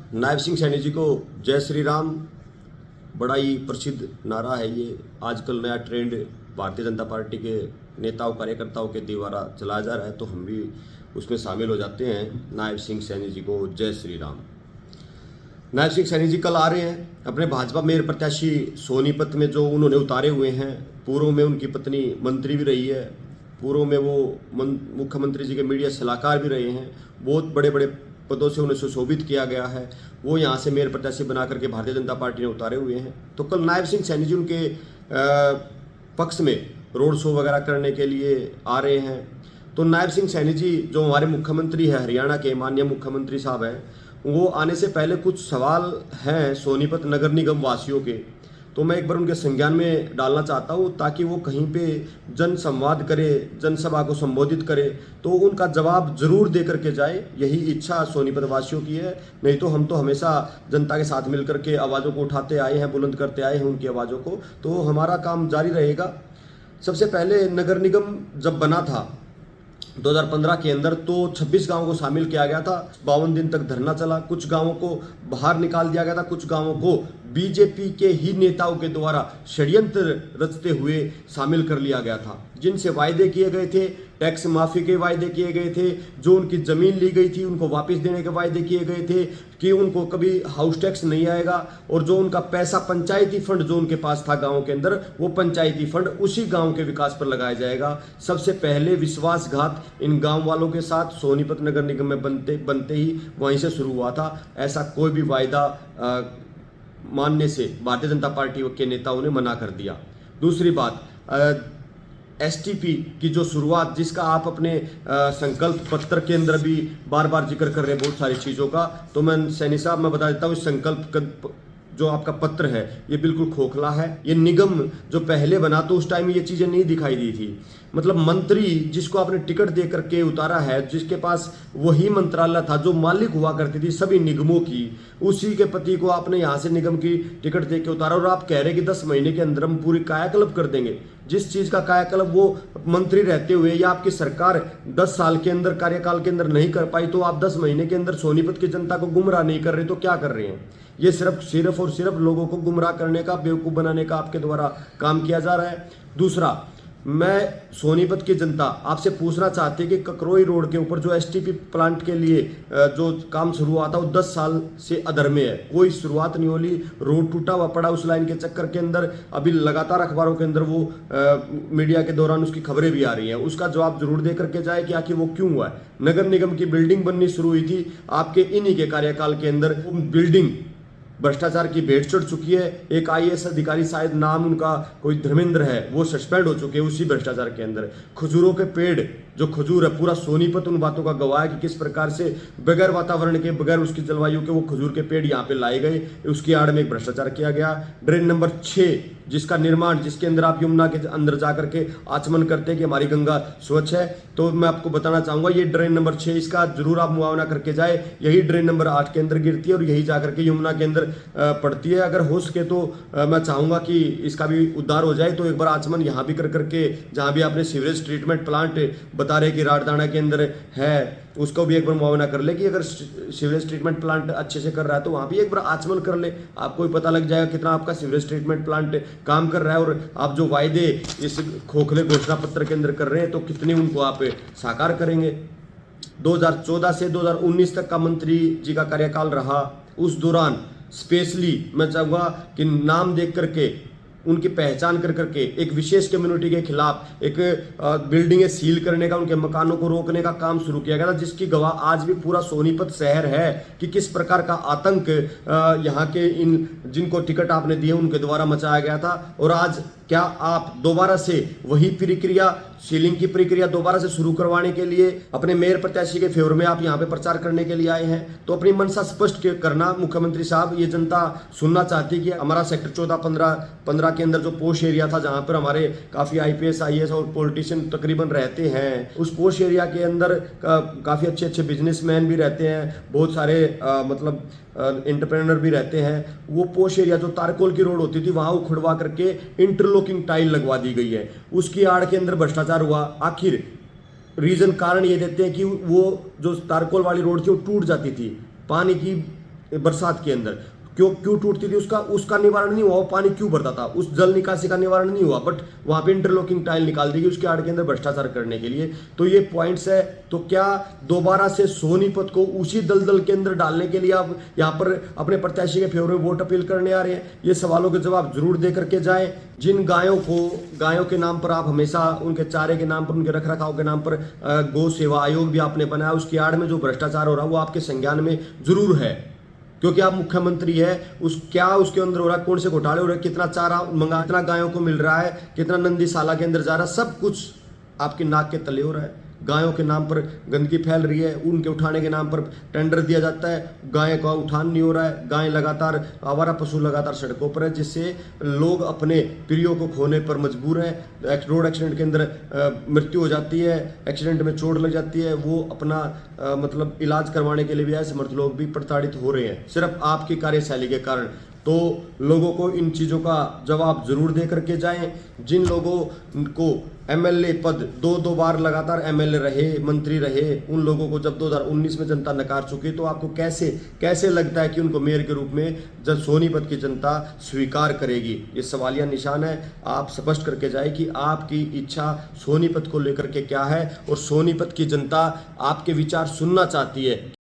नायब सिंह सैनी जी को जय श्री राम बड़ा ही प्रसिद्ध नारा है। ये आजकल नया ट्रेंड भारतीय जनता पार्टी के नेताओं कार्यकर्ताओं के द्वारा चलाया जा रहा है, तो हम भी उसमें शामिल हो जाते हैं। नायब सिंह सैनी जी को जय श्री राम। नायब सिंह सैनी जी कल आ रहे हैं। अपने भाजपा मेयर प्रत्याशी सोनीपत में जो उन्होंने उतारे हुए हैं, पूर्व में उनकी पत्नी मंत्री भी रही है, पूर्व में वो मुख्यमंत्री जी के मीडिया सलाहकार भी रहे हैं, बहुत बड़े बड़े पदों से उन्हें सुशोभित किया गया है। वो यहाँ से मेयर प्रत्याशी बना करके भारतीय जनता पार्टी ने उतारे हुए हैं। तो कल नायब सिंह सैनी जी उनके पक्ष में रोड शो वगैरह करने के लिए आ रहे हैं। तो नायब सिंह सैनी जी जो हमारे मुख्यमंत्री है, हरियाणा के माननीय मुख्यमंत्री साहब हैं, वो आने से पहले कुछ सवाल हैं सोनीपत नगर निगम वासियों के, तो मैं एक बार उनके संज्ञान में डालना चाहता हूँ ताकि वो कहीं पे जन संवाद करे, जनसभा को संबोधित करे, तो उनका जवाब जरूर दे करके जाए। यही इच्छा सोनीपत वासियों की है। नहीं तो हम तो हमेशा जनता के साथ मिलकर के आवाज़ों को उठाते आए हैं, बुलंद करते आए हैं उनकी आवाज़ों को, तो हमारा काम जारी रहेगा। सबसे पहले नगर निगम जब बना था 2015 के अंदर, तो 26 गांवों को शामिल किया गया था। 52 दिन तक धरना चला, कुछ गांवों को बाहर निकाल दिया गया था, कुछ गांवों को बीजेपी के ही नेताओं के द्वारा षड्यंत्र रचते हुए शामिल कर लिया गया था। जिनसे वायदे किए गए थे, टैक्स माफी के वायदे किए गए थे, जो उनकी जमीन ली गई थी उनको वापस देने के वायदे किए गए थे कि उनको कभी हाउस टैक्स नहीं आएगा, और जो उनका पैसा पंचायती फंड जो उनके पास था गांव के अंदर, वो पंचायती फंड उसी गांव के विकास पर लगाया जाएगा। सबसे पहले विश्वासघात इन गांव वालों के साथ सोनीपत नगर निगम में बनते ही वहीं से शुरू हुआ था। ऐसा कोई भी वायदा मानने से भारतीय जनता पार्टी के नेताओं ने मना कर दिया। दूसरी बात, एसटीपी की जो शुरुआत, जिसका आप अपने संकल्प पत्र के अंदर भी बार बार जिक्र कर रहे हैं बहुत सारी चीज़ों का, तो मैं सैनी साहब मैं बता देता हूँ, इस संकल्प जो आपका पत्र है ये बिल्कुल खोखला है। ये निगम जो पहले बना तो उस टाइम ये चीज़ें नहीं दिखाई दी थी। मतलब मंत्री जिसको आपने टिकट दे करके उतारा है, जिसके पास वही मंत्रालय था, जो मालिक हुआ करती थी सभी निगमों की, उसी के पति को आपने यहाँ से निगम की टिकट दे के उतारा, और आप कह रहे कि 10 महीने के अंदर हम पूरी कायाकल्प कर देंगे। जिस चीज़ का कायाकल्प वो मंत्री रहते हुए या आपकी सरकार 10 साल के अंदर कार्यकाल के अंदर नहीं कर पाई, तो आप 10 महीने के अंदर सोनीपत की जनता को गुमराह नहीं कर रहे तो क्या कर रहे हैं? ये सिर्फ और सिर्फ लोगों को गुमराह करने का, बेवकूफ़ बनाने का आपके द्वारा काम किया जा रहा है। दूसरा, मैं सोनीपत की जनता आपसे पूछना चाहती है कि ककरोई रोड के ऊपर जो एसटीपी प्लांट के लिए जो काम शुरू हुआ था वो 10 साल से अधर में है, कोई शुरुआत नहीं होली, रोड टूटा हुआ पड़ा उस लाइन के चक्कर के अंदर। अभी लगातार अखबारों के अंदर वो मीडिया के दौरान उसकी खबरें भी आ रही हैं। उसका जवाब जरूर दे करके जाए कि आखिर वो क्यों हुआ है। नगर निगम की बिल्डिंग बननी शुरू हुई थी आपके इन्हीं के कार्यकाल के अंदर, बिल्डिंग भ्रष्टाचार की भेंट चढ़ चुकी है। एक आईएएस अधिकारी, शायद नाम उनका कोई धर्मेंद्र है, वो सस्पेंड हो चुके हैं उसी भ्रष्टाचार के अंदर। खजूरों के पेड़, जो खजूर है, पूरा सोनीपत उन बातों का गवाह है कि किस प्रकार से बगैर वातावरण के, बगैर उसकी जलवायु के वो खजूर के पेड़ यहाँ पे लाए गए, उसकी आड़ में एक भ्रष्टाचार किया गया। ड्रेन नंबर 6 जिसका निर्माण, जिसके अंदर आप यमुना के अंदर जाकर के आचमन करते हैं कि हमारी गंगा स्वच्छ है, तो मैं आपको बताना चाहूंगा ये ड्रेन नंबर 6, इसका जरूर आप मुआवना करके जाए। यही ड्रेन नंबर 8 के अंदर गिरती है और यही जाकर के यमुना के अंदर पड़ती है। अगर हो सके तो मैं चाहूंगा कि इसका भी उद्धार हो जाए, तो एक बार आचमन यहाँ भी कर करके, जहाँ भी आपने सीवरेज ट्रीटमेंट प्लांट बता रहे कि राजदाना के अंदर है, उसको भी एक बार मुआवना कर ले कि अगर सीवरेज ट्रीटमेंट प्लांट अच्छे से कर रहा है तो वहाँ भी एक बार आचमन कर ले। आपको भी पता लग जाएगा कितना आपका सीवरेज ट्रीटमेंट प्लांट काम कर रहा है, और आप जो वायदे इस खोखले घोषणा पत्र के अंदर कर रहे हैं तो कितने उनको आप साकार करेंगे। 2014 से 2019 तक का मंत्री जी का कार्यकाल रहा। उस दौरान स्पेशली मैं चाहूँगा कि नाम देख करके, उनकी पहचान कर करके एक विशेष कम्युनिटी के खिलाफ एक बिल्डिंगें सील करने का, उनके मकानों को रोकने का काम शुरू किया गया था, जिसकी गवाह आज भी पूरा सोनीपत शहर है कि किस प्रकार का आतंक यहाँ के इन जिनको टिकट आपने दिए उनके द्वारा मचाया गया था। और आज क्या आप दोबारा से वही प्रक्रिया, सीलिंग की प्रक्रिया दोबारा से शुरू करवाने के लिए अपने मेयर प्रत्याशी के फेवर में आप यहाँ पे प्रचार करने के लिए आए हैं? तो अपनी मंशा स्पष्ट करना मुख्यमंत्री साहब। ये जनता सुनना चाहती है कि हमारा सेक्टर 14-15 के अंदर जो पोश एरिया था, जहाँ पर हमारे काफ़ी आईपीएस आईएएस और पॉलिटिशियन तकरीबन रहते हैं, उस पोश एरिया के अंदर काफ़ी अच्छे अच्छे बिजनेसमैन भी रहते हैं, बहुत सारे मतलब एंटरप्रेन्योर भी रहते हैं। वो पोश एरिया जो तारकोल की रोड होती थी वहाँ उखड़वा करके इंटरलॉकिंग टाइल लगवा दी गई है, उसकी आड़ के अंदर भ्रष्टाचार हुआ। आखिर रीजन कारण ये देते हैं कि वो जो तारकोल वाली रोड थी वो टूट जाती थी, पानी की बरसात के अंदर क्यों टूटती थी, उसका निवारण नहीं हुआ, वो पानी क्यों भरता था, उस जल निकासी का निवारण नहीं हुआ, बट वहां पे इंटरलॉकिंग टाइल निकाल दी गई उसके आड़ के अंदर भ्रष्टाचार करने के लिए। तो ये पॉइंट्स है। तो क्या दोबारा से सोनीपत को उसी दलदल के अंदर डालने के लिए आप यहाँ पर अपने प्रत्याशी के फेवर में वोट अपील करने आ रहे हैं? ये सवालों के जवाब जरूर दे करके जाएं। जिन गायों के नाम पर आप हमेशा उनके चारे के नाम पर, उनके रखरखाव के नाम पर गौ सेवा आयोग भी आपने बनाया, उसकी आड़ में जो भ्रष्टाचार हो रहा है वो आपके संज्ञान में जरूर है, क्योंकि आप मुख्यमंत्री है। उसके अंदर हो रहा है, कौन से घोटाले हो रहे हैं, कितना चारा मंगा, कितना गायों को मिल रहा है, कितना नंदीशाला के अंदर जा रहा है, सब कुछ आपकी नाक के तले हो रहा है। गायों के नाम पर गंदगी फैल रही है, उनके उठाने के नाम पर टेंडर दिया जाता है, गाय का उठान नहीं हो रहा है, गाय लगातार, आवारा पशु लगातार सड़कों पर है, जिससे लोग अपने प्रियो को खोने पर मजबूर हैं। रोड एक्सीडेंट के अंदर मृत्यु हो जाती है, एक्सीडेंट में चोट लग जाती है, वो अपना मतलब इलाज करवाने के लिए भी असमर्थ लोग भी प्रताड़ित हो रहे हैं सिर्फ आपकी कार्यशैली के कारण। तो लोगों को इन चीज़ों का जवाब जरूर दे करके जाएं। जिन लोगों को एमएलए पद दो बार लगातार एमएलए रहे, मंत्री रहे, उन लोगों को जब 2019 में जनता नकार चुकी, तो आपको कैसे लगता है कि उनको मेयर के रूप में जब सोनीपत की जनता स्वीकार करेगी? ये सवालिया निशान है। आप स्पष्ट करके जाए कि आपकी इच्छा सोनीपत को लेकर के क्या है और सोनीपत की जनता आपके विचार सुनना चाहती है।